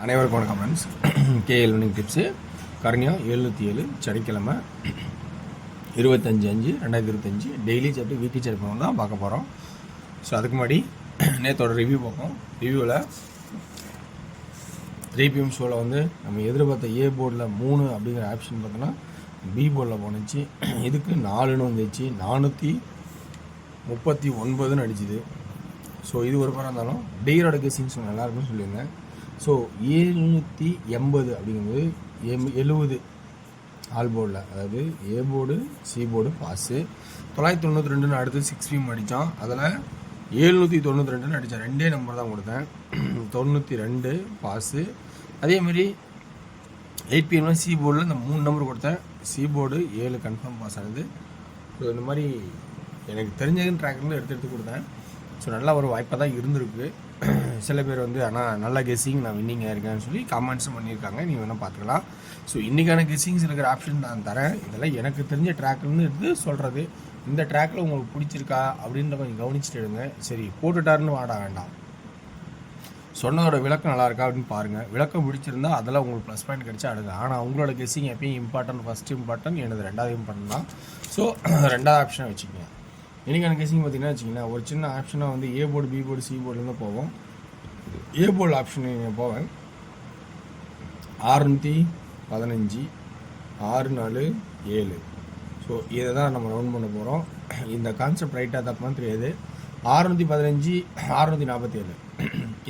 அனைவருக்கும் வணக்கம் friends. KL learning tips Karaniya 707 சனிக்கிழமை 25/5/2025 டெய்லி சாப்டர் வீக்லி சாப்டர் தான் பார்க்க போகிறோம். ஸோ அதுக்கு முன்னாடி நேற்றோட ரிவ்யூ பார்ப்போம். ரிவ்யூவில் 3 PM ஷோவில் வந்து நம்ம எதிர்பார்த்த ஏ போர்டில் 3 அப்படிங்கிற ஆப்ஷன் பார்த்தோன்னா பி போர்டில் போணுச்சு. இதுக்கு 4ன்னு வந்துச்சு, 439ன்னு அடிச்சுது. ஸோ இது ஒரு படம் இருந்தாலும் டெய்லரோட கெஸிங்ஸ் நல்லாயிருக்குன்னு சொல்லியிருந்தேன். ஸோ 780 அப்படிங்கும்போது 70 ஆல் போர்டில், அதாவது A board C board pass. 992ன்னு அடுத்து 6 PM அடித்தான். அதில் 792ன்னு அடித்தான். 2 நம்பர் தான் கொடுத்தேன். 92 பாஸு. அதேமாரி 8 PM சி போர்டில் இந்த 3 நம்பர் கொடுத்தேன். சி போர்டு 7 கன்ஃபார்ம் பாஸ் ஆகுது. ஸோ இந்த மாதிரி எனக்கு தெரிஞ்சதுன்னு ட்ராக்லேருந்து எடுத்து கொடுத்தேன். ஸோ நல்லா ஒரு வாய்ப்பாக தான் இருந்திருக்கு. சில பேர் வந்து ஆனால் நல்லா கெஸ்ஸிங் நான் வின்னிங்காக இருக்கேன்னு சொல்லி கமெண்ட்ஸும் பண்ணியிருக்காங்க. நீங்கள் வேணால் பார்த்துக்கலாம். ஸோ இன்றைக்கான கெஸ்ஸிங்ஸ் இருக்கிற ஆப்ஷன் நான் தரேன். இதெல்லாம் எனக்கு தெரிஞ்ச ட்ராக்லேருந்து எடுத்து சொல்கிறது. இந்த ட்ராக்கில் உங்களுக்கு பிடிச்சிருக்கா அப்படின்ற கொஞ்சம் கவனிச்சுட்டு எடுங்க. சரி போட்டுட்டாருன்னு வாட வேண்டாம், சொன்னதோட விளக்கம் நல்லா இருக்கா அப்படின்னு பாருங்கள். விளக்கம் பிடிச்சிருந்தா அதெல்லாம் உங்களுக்கு ப்ளஸ் பாயிண்ட் கிடச்சா அடுங்க. ஆனால் உங்களோட கெஸ்ஸிங் எப்பயும் இம்பார்ட்டன்ட். ஃபஸ்ட்டு இம்பார்ட்டன்ட், எனது 2வது இம்பார்ட்டன்ட் தான். ஸோ 2வது ஆப்ஷனை வச்சுக்கோங்க. இன்றைக்கான கெஸ்ஸிங் பார்த்தீங்கன்னா வச்சிங்கன்னா ஒரு சின்ன ஆப்ஷனாக வந்து A board B board C போர்டுலேருந்து போவோம். ஏ போர்டு ஆப்ஷன் போவேன். 615 647. ஸோ இதை தான் நம்ம ரவுண்ட் பண்ண போகிறோம். இந்த கான்செப்ட் ரைட்டாக தப்பான்னு தெரியாது. 615 647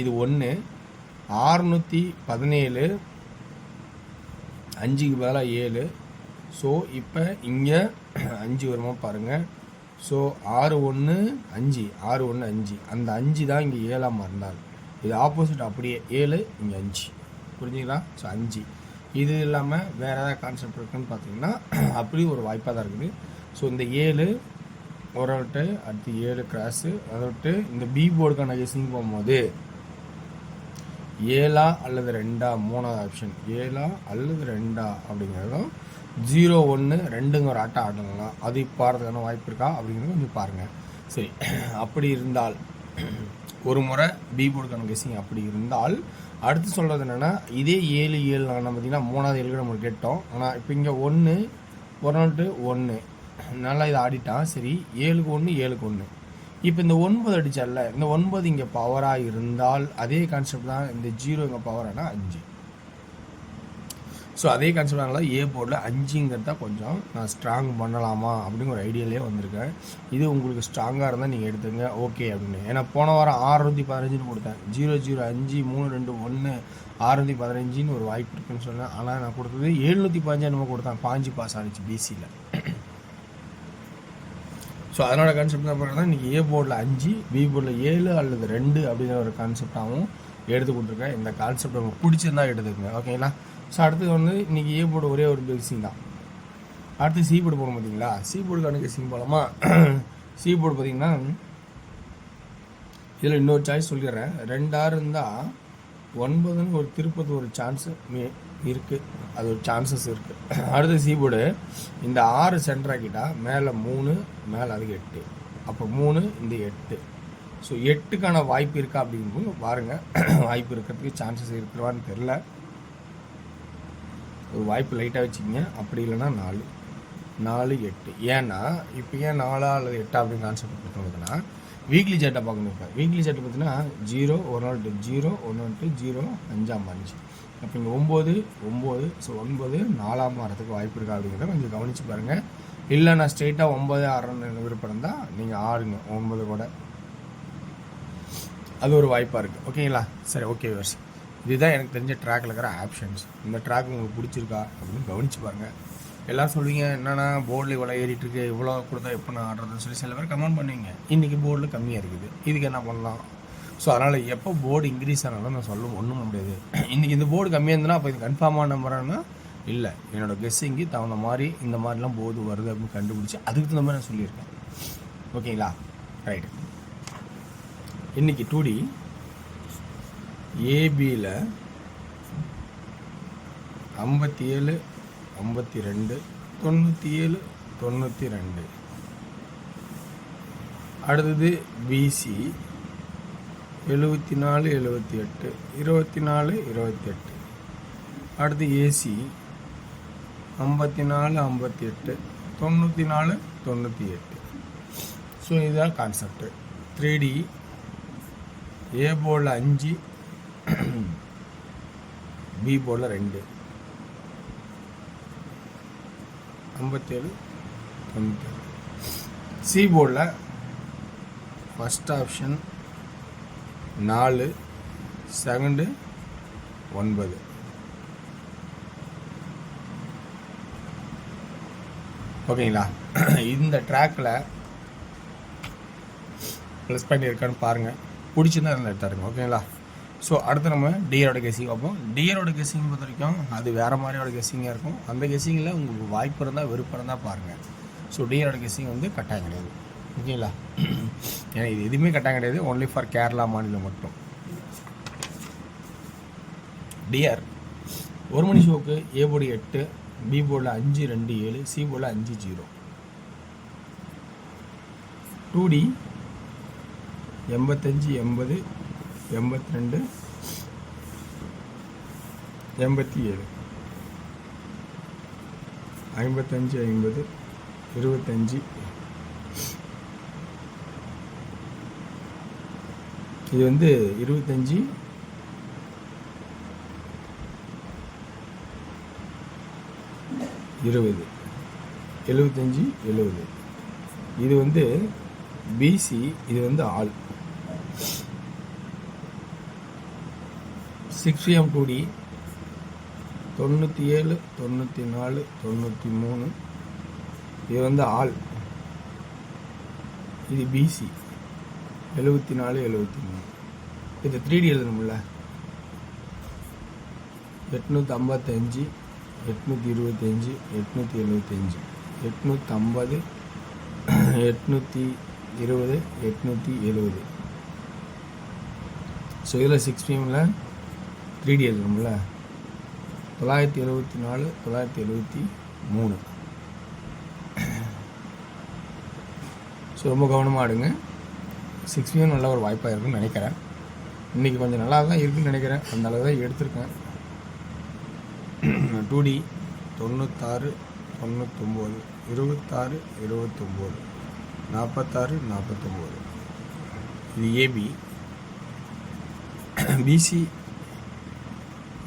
இது 1. 617 5க்கு பதிலாக 7. ஸோ இப்போ இங்கே 5 வருமா பாருங்கள். ஸோ 6 1 5 6 1 5, அந்த 5 தான் இங்கே 7ஆக மாறினார். இது ஆப்போசிட் அப்படியே 7 இங்கே 5. புரிஞ்சுங்களா? ஸோ 5 இது இல்லாமல் வேறு ஏதாவது கான்செப்ட் இருக்குன்னு பார்த்தீங்கன்னா அப்படி ஒரு வாய்ப்பாக தான் இருக்குது. ஸோ இந்த 7 ஒரு விட்டு அடுத்து 7 கிராஸு, அதை விட்டு இந்த பி போர்டுக்கான கெஸ்ஸிங் போகும்போது 7 அல்லது 2 3வது ஆப்ஷன் 7 அல்லது 2 அப்படிங்கிறதும் 0 1 2ங்க ஒரு ஆட்டம் ஆடலாம். அது இப்போ ஆடுறதுக்கான வாய்ப்பு இருக்கா அப்படிங்கிறது கொஞ்சம் பாருங்கள். சரி, அப்படி இருந்தால் ஒரு முறை பி போர்டுக்கான கெஸ்ஸிங் அப்படி இருந்தால் அடுத்து சொல்கிறது என்னென்னா இதே 7 7 நம்ம பார்த்திங்கன்னா 3வது 7 நம்ம கேட்டோம். ஆனால் இப்போ இங்கே 1 1 1 நல்லா இதை ஆடிட்டான். சரி, 7க்கு 1 7க்கு 1. இப்போ இந்த 9 அடித்தால இந்த 9 இங்கே பவராக இருந்தால் அதே கான்செப்ட் தான். இந்த 0 இங்கே பவரானா 5. ஸோ அதே கான்செப்ட்னால ஏ போர்டில் 5ங்கிறத கொஞ்சம் நான் ஸ்ட்ராங் பண்ணலாமா அப்படிங்கிற ஒரு ஐடியாலே வந்திருக்கேன். இது உங்களுக்கு ஸ்ட்ராங்காக இருந்தால் நீங்கள் எடுத்துங்க ஓகே அப்படின்னு. ஏன்னா போன வாரம் 615ன்னு கொடுத்தேன். 0 0 5 3 2 1 615ன்னு ஒரு வாய்ப்பு இருக்குன்னு சொன்னேன். ஆனால் நான் கொடுத்தது 715 நம்ம கொடுத்தேன். 5 பாஸ் ஆகிடுச்சு பிசியில். ஸோ அதனோட கான்செப்ட் தான் பார்த்தா இன்றைக்கி ஏ போர்டில் 5 பி போர்டில் 7 அல்லது 2 அப்படிங்கிற ஒரு கான்செப்டாகவும் எடுத்து கொடுத்துருக்கேன். இந்த கான்செப்ட் உங்களுக்கு பிடிச்சிருந்தா எடுத்துக்கங்க, ஓகேங்களா? ஸோ அடுத்தது வந்து இன்றைக்கி ஏ போர்டு ஒரே ஒரு கெஸ்ஸிங் தான். அடுத்து சி போர்டு போகணும் பார்த்தீங்களா? சி போர்டுக்கான கெஸ்ஸிங் போகலாமா? சி போர்டு பார்த்தீங்கன்னா இதில் இன்னொரு சாய்ஸ் சொல்லிடுறேன். 2 இருந்தால் 9ன்னு ஒரு திருப்பது ஒரு சான்ஸு இருக்குது. அது ஒரு சான்சஸ் இருக்குது. அடுத்து சி போர்டு இந்த 6 சென்டராக்கிட்டால் மேலே 3 மேலே அதுக்கு 8. அப்போ 3 இந்த 8. ஸோ 8க்கான வாய்ப்பு இருக்கா அப்படிங்கும்போது பாருங்கள். வாய்ப்பு இருக்கிறதுக்கு சான்சஸ் இருக்கிறவான்னு தெரில. ஒரு வாய்ப்பு லைட்டாக வச்சுக்கிங்க. அப்படி இல்லைன்னா 4 4 8. ஏன்னா இப்போ ஏன் 4 அல்லது 8 அப்படின்னு கான்செப்ட் கொடுத்தோம்னா வீக்லி சேட்டை பார்க்கணும். இப்போ வீக்லி சேட்டை பார்த்தீங்கன்னா 0 1 நாள் 0 1 2 0 5 மாறிச்சு. அப்போ இங்கே 9 9. ஸோ 9 4 மாறதுக்கு வாய்ப்பு இருக்கா அப்படிங்கிறத கொஞ்சம் கவனித்து பாருங்கள். இல்லை நான் ஸ்ட்ரெயிட்டாக 9 6 விருப்பம் தான் நீங்கள் ஆடுங்க 9 கூட. அது ஒரு வாய்ப்பாக இருக்குது, ஓகேங்களா? சரி, ஓகே வர்ஸ். இதுதான் எனக்கு தெரிஞ்ச ட்ராக்கில் இருக்கிற ஆப்ஷன்ஸ். இந்த ட்ராக் உங்களுக்கு பிடிச்சிருக்கா அப்படின்னு கவனித்து பாருங்கள். எல்லாம் சொல்லுவீங்க என்னென்னா போர்டில் இவ்வளோ ஏறிட்டுருக்கு, இவ்வளோ கொடுத்தா எப்போ நான் ஆடுறதுன்னு சொல்லி சில பேர் கமெண்ட் பண்ணுவீங்க. இன்றைக்கி போர்டில் கம்மியாக இருக்குது, இதுக்கு என்ன பண்ணலாம்? ஸோ அதனால் எப்போ போர்டு இன்க்ரீஸ் ஆனாலும் நான் சொல்ல ஒன்றும் முடியாது. இன்றைக்கி இந்த போர்டு கம்மியாக இருந்ததுன்னா அப்போ இது கன்ஃபார்மான நம்புறேன்னா இல்லை, என்னோடய கெஸ்ஸிங்கு தகுந்த மாதிரி இந்த மாதிரிலாம் போர்டு வருது அப்படின்னு கண்டுபிடிச்சி அதுக்கு தகுந்த மாதிரி நான் சொல்லியிருக்கேன், ஓகேங்களா? ரைட்டு. இன்றைக்கி 2D ஏபியில் 57 52 97 92. அடுத்தது பிசி 74 78 24 28. அடுத்து ஏசி 54 58 94 98. ஸோ இதுதான் கான்செப்ட். 3D ஏ போர்டில் 5, பி போர்டில் 2, 57 97. சி போர்டில் ஃபஸ்ட் ஆப்ஷன் 4, செகண்டு 9. ஓகேங்களா? இந்த ட்ராக்கில் ப்ளஸ் பண்ணியிருக்கான்னு பாருங்கள். பிடிச்சிருந்தா அதில் எடுத்தாருங்க. ஓகேங்களா? ஸோ அடுத்து நம்ம டியரோட கெஸ்ஸிங் பார்ப்போம். டியரோட கெஸ்ஸிங் பொறுத்த வரைக்கும் அது வேறு மாதிரியோட கெஸ்ஸிங்காக இருக்கும். அந்த கெஸ்ஸிங்கில் உங்களுக்கு வாய்ப்பு இருந்தால் விருப்பம் இருந்தால் பாருங்கள். ஸோ டியரோட கெஸ்ஸிங் வந்து கட்டாயம் கிடையாது. ஓகேங்களா? ஏன்னா இது எதுவுமே கட்டாயம் கிடையாது. ஒன்லி ஃபார் கேரளா மாநிலம் மட்டும். டியர் ஒரு மணி ஷோக்கு ஏ போர்டு 8, பி போர்டில் 5 2 7, சி போர்டில் 5 0. 2D 85 80 82 87, 55 50 25. இது வந்து 25 20 75 70. இது வந்து பிசி, இது வந்து ஆல். 6pm 2D 97 94 93. இது வந்து ஆல். இது பிசி 74 73. இது 3D எழுதணும்ல. 855 825 875 850 820 870. ஸோ இதில் 6pmல 3D எழுதணும்ல. 974 973. ஸோ ரொம்ப கவனமாக ஆடுங்க. 6pm நல்ல ஒரு வாய்ப்பாக இருக்குன்னு நினைக்கிறேன். இன்றைக்கி கொஞ்சம் நல்லா தான் இருக்குன்னு நினைக்கிறேன். அந்த அளவு தான் எடுத்திருக்கேன். 2D 96 99 26 29 46 49. இது ஏபி. பிசி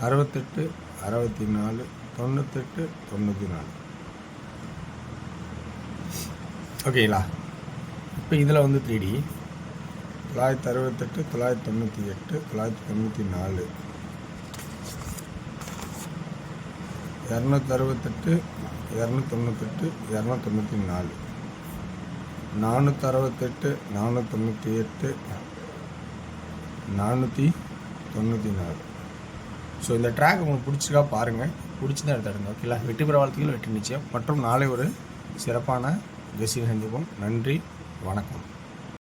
68 64 98 94. ஓகேங்களா? இப்போ இதில் வந்து 3D 968 998 994 268 298 294 468 498 494. ஸோ இந்த ட்ராக் உங்களுக்கு பிடிச்சிருக்கா பாருங்கள். பிடிச்சிதான் எடுத்துடுங்க. ஓகேங்களா? வெற்றி பெற வாழ்த்துக்கள், வெற்றி நிச்சயம். மற்றும் நாளை ஒரு சிறப்பான கெஸ்ஸிங் சந்திப்போம். நன்றி, வணக்கம்.